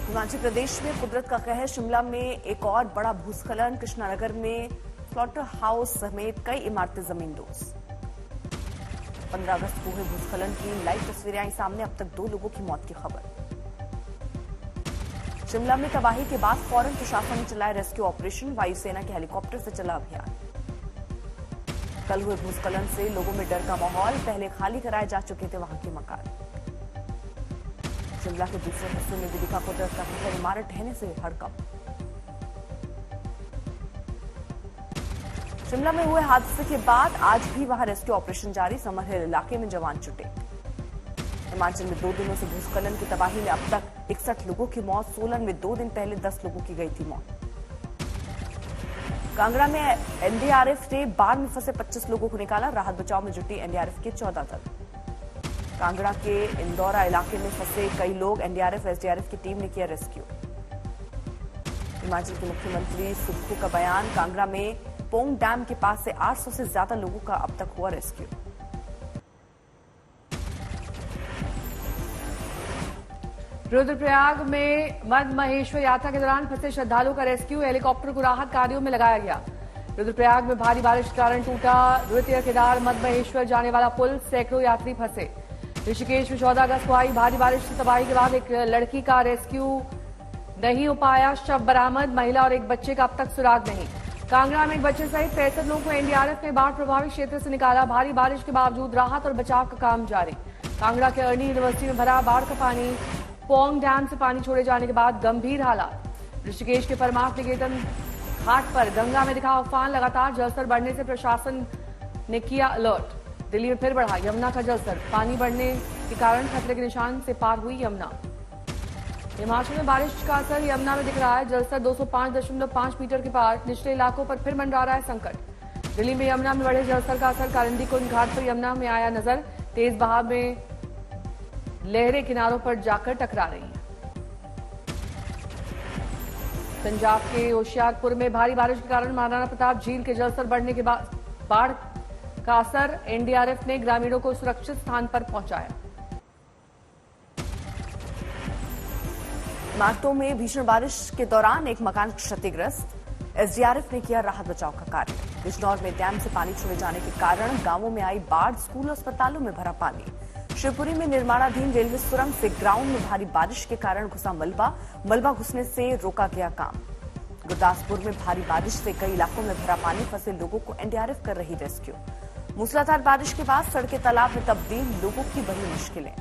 हिमाचल प्रदेश में कुदरत का कहर। शिमला में एक और बड़ा भूस्खलन। कृष्णानगर में स्लॉटर हाउस समेत कई इमारतें जमींदोज। 15 अगस्त को हुए भूस्खलन की लाइव तस्वीरें आई सामने। अब तक 2 लोगों की मौत की खबर। शिमला में तबाही के बाद फौरन प्रशासन ने चलाया रेस्क्यू ऑपरेशन। वायुसेना के हेलीकॉप्टर से चला अभियान। कल हुए भूस्खलन से लोगों में डर का माहौल। पहले खाली कराए जा चुके थे वहां के मकान। शिमला के दूसरे हिस्से में भी दिखा कुदरत का कहर। इमारत ढहने से हड़कंप। शिमला में हुए हादसे के बाद आज भी वहां रेस्क्यू ऑपरेशन जारी। समर हिल इलाके में जवान जुटे। हिमाचल में 2 दिनों से भूस्खलन की तबाही में अब तक 61 लोगों की मौत। सोलन में 2 दिन पहले 10 लोगों की गई थी मौत। कांगड़ा में एनडीआरएफ ने बाढ़ में फंसे 25 लोगों को निकाला। राहत बचाव में जुटी एनडीआरएफ के 14 दल। कांगड़ा के इंदौरा इलाके में फंसे कई लोग। एनडीआरएफ एसडीआरएफ की टीम ने किया रेस्क्यू। हिमाचल के मुख्यमंत्री सुक्खू का बयान। कांगड़ा में पोंग डैम के पास से 800 से ज्यादा लोगों का अब तक हुआ रेस्क्यू। रुद्रप्रयाग में मद महेश्वर यात्रा के दौरान फंसे श्रद्धालुओं का रेस्क्यू। हेलीकॉप्टर को राहत कार्यों में लगाया गया। रुद्रप्रयाग में भारी बारिश के कारण टूटा द्वितीय केदार मद महेश्वर जाने वाला पुल। सैकड़ों यात्री फंसे। ऋषिकेश में 14 अगस्त को आई भारी बारिश से तबाही के बाद एक लड़की का रेस्क्यू नहीं हो पाया। शव बरामद। महिला और एक बच्चे का अब तक सुराग नहीं। कांगड़ा में एक बच्चे सहित 65 लोगों को एनडीआरएफ ने बाढ़ प्रभावित क्षेत्र से निकाला। भारी बारिश के बावजूद राहत और बचाव का काम जारी। कांगड़ा के अर्नी यूनिवर्सिटी में भरा बाढ़ का पानी। पोंग डैम से पानी छोड़े जाने के बाद गंभीर हालात। ऋषिकेश के परमार्थ निकेतन घाट पर गंगा में दिखा उफान। लगातार जलस्तर बढ़ने से प्रशासन ने किया अलर्ट। दिल्ली में फिर बढ़ा यमुना का जलस्तर। पानी बढ़ने के कारण खतरे के निशान से पार हुई यमुना। हिमाचल में बारिश का असर यमुना में दिख रहा है। जलस्तर 205.5 मीटर के पार। निचले इलाकों पर फिर मंडरा रहा है संकट। दिल्ली में यमुना में बढ़े जलस्तर का असर कालिंदी कुंड घाट पर यमुना में आया नजर। तेज बहाव में लहरें किनारों पर जाकर टकरा रही हैं। पंजाब के होशियारपुर में भारी बारिश के कारण महाराणा प्रताप झील के जलस्तर बढ़ने के बाद बाढ़ का असर। एनडीआरएफ ने ग्रामीणों को सुरक्षित स्थान पर पहुंचाया। इमारतों में भीषण बारिश के दौरान एक मकान क्षतिग्रस्त। एसडीआरएफ ने किया राहत बचाव का कार्य। बिजनौर में डैम से पानी छोड़े जाने के कारण गांवों में आई बाढ़। स्कूल और अस्पतालों में भरा पानी। शिवपुरी में निर्माणाधीन रेलवे सुरंग से ग्राउंड में भारी बारिश के कारण घुसा मलबा घुसने से रोका गया काम। गुरदासपुर में भारी बारिश से कई इलाकों में भरा पानी। फंसे लोगों को एनडीआरएफ कर रही रेस्क्यू। मूसलाधार बारिश के बाद सड़कें तालाब में तब्दील। लोगों की बड़ी मुश्किलें।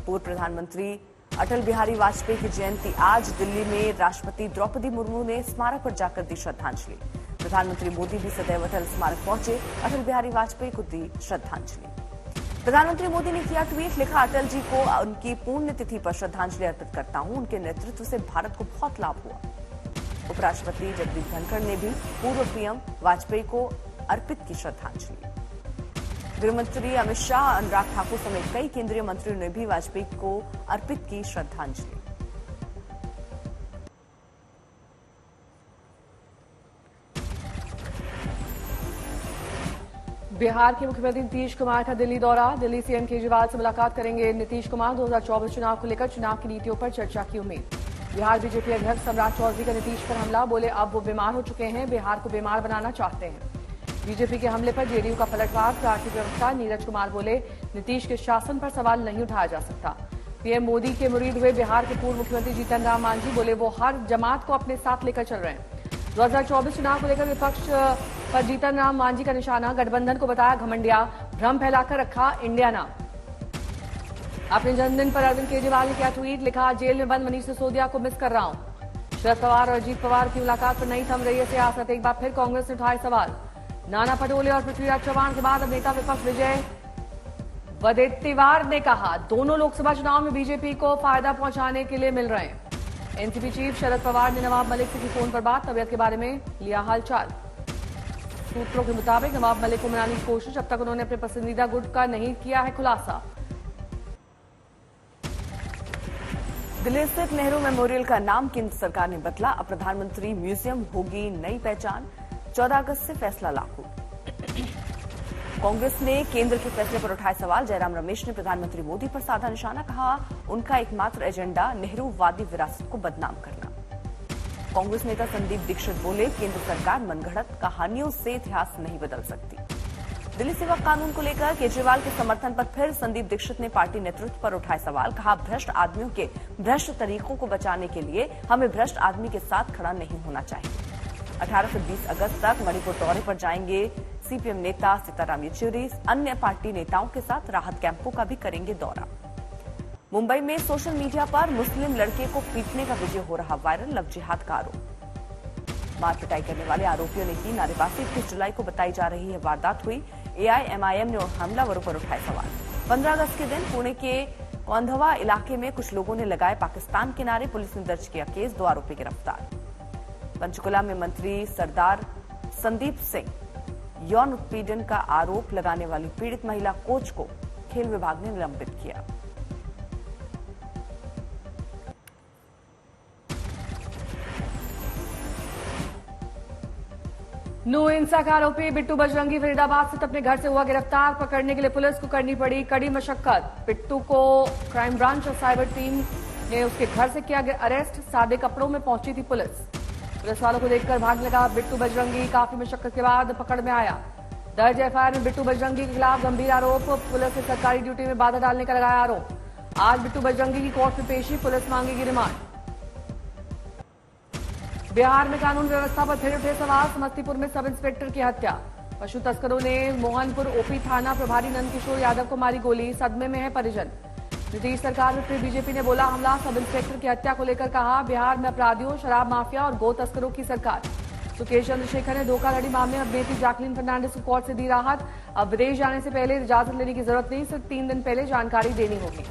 पूर्व प्रधानमंत्री अटल बिहारी वाजपेयी की जयंती आज। दिल्ली में राष्ट्रपति द्रौपदी मुर्मू ने स्मारक पर जाकर दी श्रद्धांजलि। प्रधानमंत्री मोदी भी सदैव अटल स्मारक पहुंचे। अटल बिहारी वाजपेयी को दी श्रद्धांजलि। प्रधानमंत्री मोदी ने किया ट्वीट। लिखा, अटल जी को उनकी पुण्यतिथि पर श्रद्धांजलि अर्पित करता हूं। उनके नेतृत्व से भारत को बहुत लाभ हुआ। उपराष्ट्रपति जगदीप धनखड़ ने भी पूर्व पीएम वाजपेयी को अर्पित की श्रद्धांजलि। गृहमंत्री अमित शाह, अनुराग ठाकुर समेत कई केंद्रीय मंत्रियों ने भी वाजपेयी को अर्पित की श्रद्धांजलि। बिहार के मुख्यमंत्री नीतीश कुमार का दिल्ली दौरा। दिल्ली सीएम केजरीवाल से मुलाकात करेंगे नीतीश कुमार। 2024 चुनाव को लेकर चुनाव की नीतियों पर चर्चा की उम्मीद। बिहार बीजेपी अध्यक्ष सम्राट चौधरी का नीतीश पर हमला। बोले अब वो बीमार हो चुके हैं, बिहार को बीमार बनाना चाहते हैं। बीजेपी के हमले पर जेडीयू का पलटवार। पार्टी प्रवक्ता नीरज कुमार बोले नीतीश के शासन पर सवाल नहीं उठाया जा सकता। पीएम मोदी के मुरीद हुए बिहार के पूर्व मुख्यमंत्री जीतन राम मांझी। बोले वो हर जमात को अपने साथ लेकर चल रहे हैं। 2024 चुनाव को लेकर विपक्ष पर जीतन राम मांझी का निशाना। गठबंधन को बताया घमंडिया। भ्रम फैलाकर रखा इंडिया नाम। अपने जन्मदिन पर अरविंद केजरीवाल ने किया ट्वीट। लिखा, जेल में बंद मनीष सिसोदिया को मिस कर रहा हूं। शरद पवार और अजीत पवार की मुलाकात पर नहीं थम रही है सियासत। एक बार फिर कांग्रेस ने उठाए सवाल। नाना पटोले और पृथ्वीराज चौहान के बाद अब नेता विपक्ष विजय वडेट्टीवार ने कहा, दोनों लोकसभा चुनाव में बीजेपी को फायदा पहुंचाने के लिए मिल रहे हैं। एनसीपी चीफ शरद पवार ने नवाब मलिक से की फोन पर बात। तबियत के बारे में लिया हालचाल। सूत्रों के मुताबिक नवाब मलिक को मनाने की कोशिश। अब तक उन्होंने अपने पसंदीदा गुट का नहीं किया है खुलासा। दिल्ली स्थित नेहरू मेमोरियल का नाम केंद्र सरकार ने बदला। अब प्रधानमंत्री म्यूजियम होगी नई पहचान। 14 अगस्त से फैसला लागू। कांग्रेस ने केंद्र के फैसले पर उठाए सवाल। जयराम रमेश ने प्रधानमंत्री मोदी पर साधा निशाना, कहा उनका एकमात्र एजेंडा नेहरूवादी विरासत को बदनाम करना। कांग्रेस नेता संदीप दीक्षित बोले, केंद्र सरकार मनगढ़ंत कहानियों से इतिहास नहीं बदल सकती। दिल्ली सेवक कानून को लेकर केजरीवाल के समर्थन पर फिर संदीप दीक्षित ने पार्टी नेतृत्व पर उठाए सवाल, कहा भ्रष्ट आदमियों के भ्रष्ट तरीकों को बचाने के लिए हमें भ्रष्ट आदमी के साथ खड़ा नहीं होना चाहिए। 18 से 20 अगस्त तक मणिपुर दौरे पर जाएंगे सीपीएम नेता सीताराम येचुरी। अन्य पार्टी नेताओं के साथ राहत कैंपों का भी करेंगे दौरा। मुंबई में सोशल मीडिया पर मुस्लिम लड़के को पीटने का वीडियो हो रहा वायरल, लव जिहाद का आरोप। मार पिटाई करने वाले आरोपियों ने की नारेबाजी। 21 जुलाई को बताई जा रही है वारदात हुई। एआईएमआईएम ने हमलावरों पर उठाए सवाल। 15 अगस्त के दिन पुणे के कौंधवा इलाके में कुछ लोगों ने लगाए पाकिस्तान के नारे। पुलिस ने दर्ज किया केस, 2 आरोपी गिरफ्तार। पंचकुला में मंत्री सरदार संदीप सिंह यौन उत्पीड़न का आरोप लगाने वाली पीड़ित महिला कोच को खेल विभाग ने निलंबित किया। नो हिंसा का आरोपी बिट्टू बजरंगी फरीदाबाद स्थित अपने घर से हुआ गिरफ्तार। पकड़ने के लिए पुलिस को करनी पड़ी कड़ी मशक्कत। बिट्टू को क्राइम ब्रांच और साइबर टीम ने उसके घर से किया अरेस्ट। सादे कपड़ों में पहुंची थी पुलिस वालों को देखकर भागने लगा बिट्टू बजरंगी। काफी मशक्कत के बाद पकड़ में आया। दर्ज एफआईआर में बिट्टू बजरंगी के खिलाफ गंभीर आरोप। पुलिस ने सरकारी ड्यूटी में बाधा डालने का लगाया आरोप। आज बिट्टू बजरंगी की कोर्ट में पेशी, पुलिस मांगेगी रिमांड। बिहार में कानून व्यवस्था पर फिर उठे सवाल। समस्तीपुर में सब इंस्पेक्टर की हत्या। पशु तस्करों ने मोहनपुर ओपी थाना प्रभारी नंदकिशोर यादव को मारी गोली। सदमे में है परिजन। नीतीश सरकार में फिर बीजेपी ने बोला हमला। सब इंस्पेक्टर की हत्या को लेकर कहा बिहार में अपराधियों, शराब माफिया और गो तस्करों की सरकार। सुकेश चंद्रशेखर ने धोखाधड़ी मामले में अभिनेत्री जैकलीन फर्नांडिस को कोर्ट से दी राहत। अब विदेश जाने से पहले इजाजत लेने की जरूरत नहीं, सिर्फ 3 दिन पहले जानकारी देनी होगी।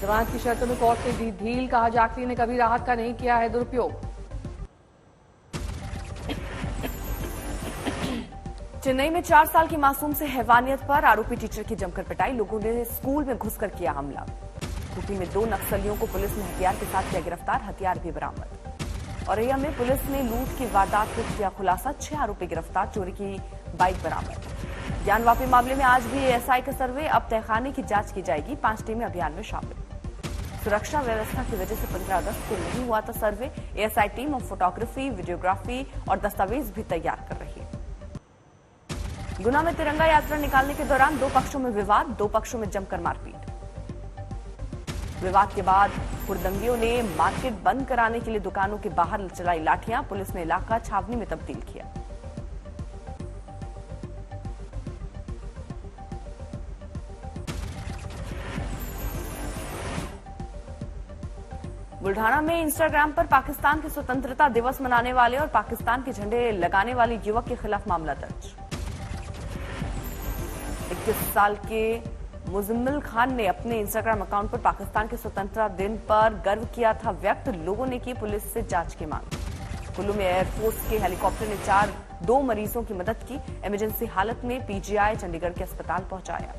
जमानत की शर्तों में कोर्ट ने दी ढील, कहा जैकलीन ने कभी राहत का नहीं किया है दुरुपयोग। चेन्नई में 4 साल की मासूम से हैवानियत पर आरोपी टीचर की जमकर पिटाई। लोगों ने स्कूल में घुसकर किया हमला। खूंटी में 2 नक्सलियों को पुलिस ने हथियार के साथ किया गिरफ्तार, हथियार भी बरामद। औरैया में पुलिस ने लूट की वारदात को किया खुलासा, 6 आरोपी गिरफ्तार, चोरी की बाइक बरामद। ज्ञानवापी मामले में आज भी एएसआई का सर्वे, अब तहखाने की जांच की जाएगी। 5 टीमें अभियान में शामिल। सुरक्षा व्यवस्था की वजह से 15 अगस्त को नहीं हुआ था सर्वे। एएसआई टीम अब फोटोग्राफी, वीडियोग्राफी और दस्तावेज भी तैयार कर रही है। गुना में तिरंगा यात्रा निकालने के दौरान 2 पक्षों में विवाद, 2 पक्षों में जमकर मारपीट। विवाद के बाद हुड़दंगियों ने मार्केट बंद कराने के लिए दुकानों के बाहर चलाई लाठियां। पुलिस ने इलाका छावनी में तब्दील किया। बुल्ढाना में इंस्टाग्राम पर पाकिस्तान के स्वतंत्रता दिवस मनाने वाले और पाकिस्तान के झंडे लगाने वाले युवक के खिलाफ मामला दर्ज। 21 साल के मुजम्मिल खान ने अपने इंस्टाग्राम अकाउंट पर पाकिस्तान के स्वतंत्रता दिन पर गर्व किया था व्यक्त। लोगों ने की पुलिस से जांच की मांग। कुल्लू में एयरफोर्स के हेलीकॉप्टर ने 2 मरीजों की मदद की। इमरजेंसी हालत में पीजीआई चंडीगढ़ के अस्पताल पहुंचाया।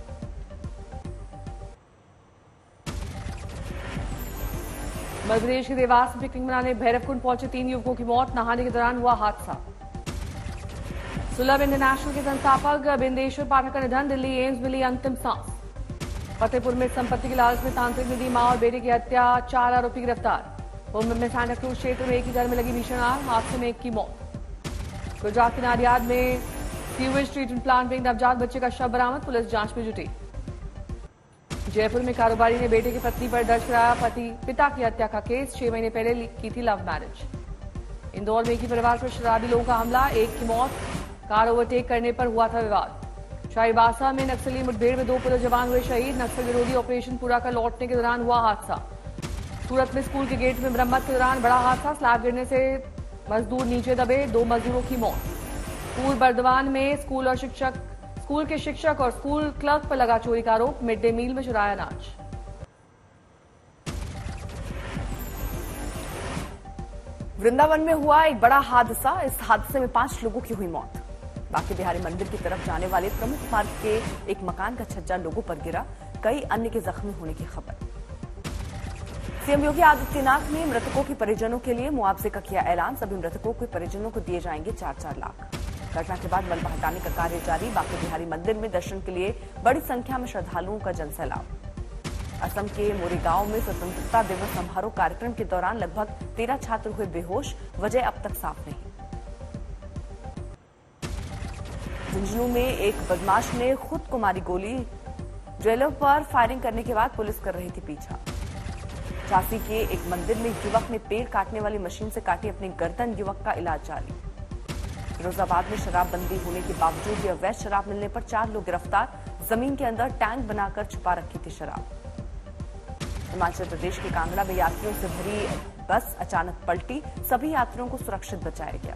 मध्य प्रदेश के देवास में पिकनिक मनाने भैरवकुंड पहुंचे 3 युवकों की मौत। नहाने के दौरान हुआ हादसा। सुलभ इंटरनेशनल के संस्थापक बिंदेश्वर पाठक का निधन, दिल्ली एम्स मिली अंतिम सांस। फतेहपुर में संपत्ति की लालच में तांत्रिक ने दी मां और बेटे की हत्या, 4 आरोपी गिरफ्तार। मुंबई में सांता क्रूज क्षेत्र में एक ही घर में लगी भीषण आग, हादसे में 1 की मौत। गुजरात के नाडियाद में सीवेज ट्रीटमेंट प्लांट में एक नवजात बच्चे का शव बरामद, पुलिस जांच में जुटी। जयपुर में कारोबारी ने बेटे की पत्नी पर दर्ज कराया पिता की हत्या का केस, 6 महीने पहले की थी लव मैरिज। इंदौर में एक ही परिवार पर शराबी लोगों का हमला, 1 की मौत। कार ओवरटेक करने पर हुआ था विवाद। चाईबासा में नक्सली मुठभेड़ में 2 पुलिस जवान हुए शहीद। नक्सल विरोधी ऑपरेशन पूरा कर लौटने के दौरान हुआ हादसा। सूरत में स्कूल के गेट में मरम्मत के दौरान बड़ा हादसा, स्लैब गिरने से मजदूर नीचे दबे, 2 मजदूरों की मौत। पूर्व बर्दवान में स्कूल के शिक्षक और स्कूल क्लर्क पर लगा चोरी का आरोप, मिड डे मील में चुराया अनाज। वृंदावन में हुआ एक बड़ा हादसा, इस हादसे में 5 लोगों की हुई मौत। बांके बिहारी मंदिर की तरफ जाने वाले प्रमुख मार्ग के एक मकान का छज्जा लोगों पर गिरा, कई अन्य के जख्मी होने की खबर। सीएम योगी आदित्यनाथ ने मृतकों के परिजनों के लिए मुआवजे का किया ऐलान, सभी मृतकों के परिजनों को दिए जाएंगे 4-4 लाख। घटना के बाद मलबा हटाने का कार्य जारी। बांके बिहारी मंदिर में दर्शन के लिए बड़ी संख्या में श्रद्धालुओं का जनसैलाब। असम के मोरीगांव में स्वतंत्रता दिवस समारोह कार्यक्रम के दौरान लगभग 13 छात्र हुए बेहोश, वजह अब तक साफ नहीं। झुंझुनू में एक बदमाश ने खुद को मारी गोली। ज्वेलर पर फायरिंग करने के बाद पुलिस कर रही थी पीछा। झांसी के एक मंदिर में युवक ने पेड़ काटने वाली मशीन से काटी अपनी गर्दन, युवक का इलाज जारी। फिरोजाबाद में शराबबंदी होने के बावजूद भी अवैध शराब मिलने पर 4 लोग गिरफ्तार। जमीन के अंदर टैंक बनाकर छुपा रखी थी शराब। हिमाचल प्रदेश के कांगड़ा में यात्रियों से भरी बस अचानक पलटी, सभी यात्रियों को सुरक्षित बचाया गया।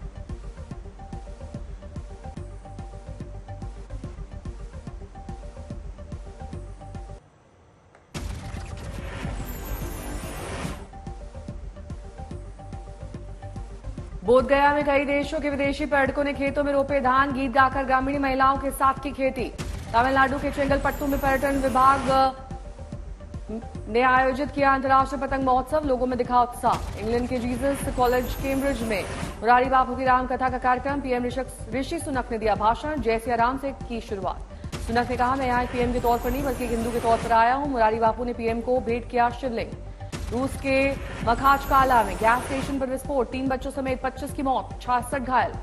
बोधगया में कई देशों के विदेशी पर्यटकों ने खेतों में रोपे धान, गीत गाकर ग्रामीण महिलाओं के साथ की खेती। तमिलनाडु के चेंगलपट्टू में पर्यटन विभाग ने आयोजित किया अंतर्राष्ट्रीय पतंग महोत्सव, लोगों में दिखा उत्साह। इंग्लैंड के जीसस कॉलेज कैम्ब्रिज में मुरारी बापू की रामकथा का कार्यक्रम, पीएम ऋषि सुनक ने दिया भाषण, जय सिया राम से की शुरुआत। सुनक ने कहा, मैं यहाँ पीएम के तौर पर नहीं बल्कि हिंदू के तौर पर आया हूं। मुरारी बापू ने पीएम को भेंट किया शिवलिंग। रूस के मखाचकाला में गैस स्टेशन पर विस्फोट, 3 बच्चों समेत 25 की मौत, 66 घायल।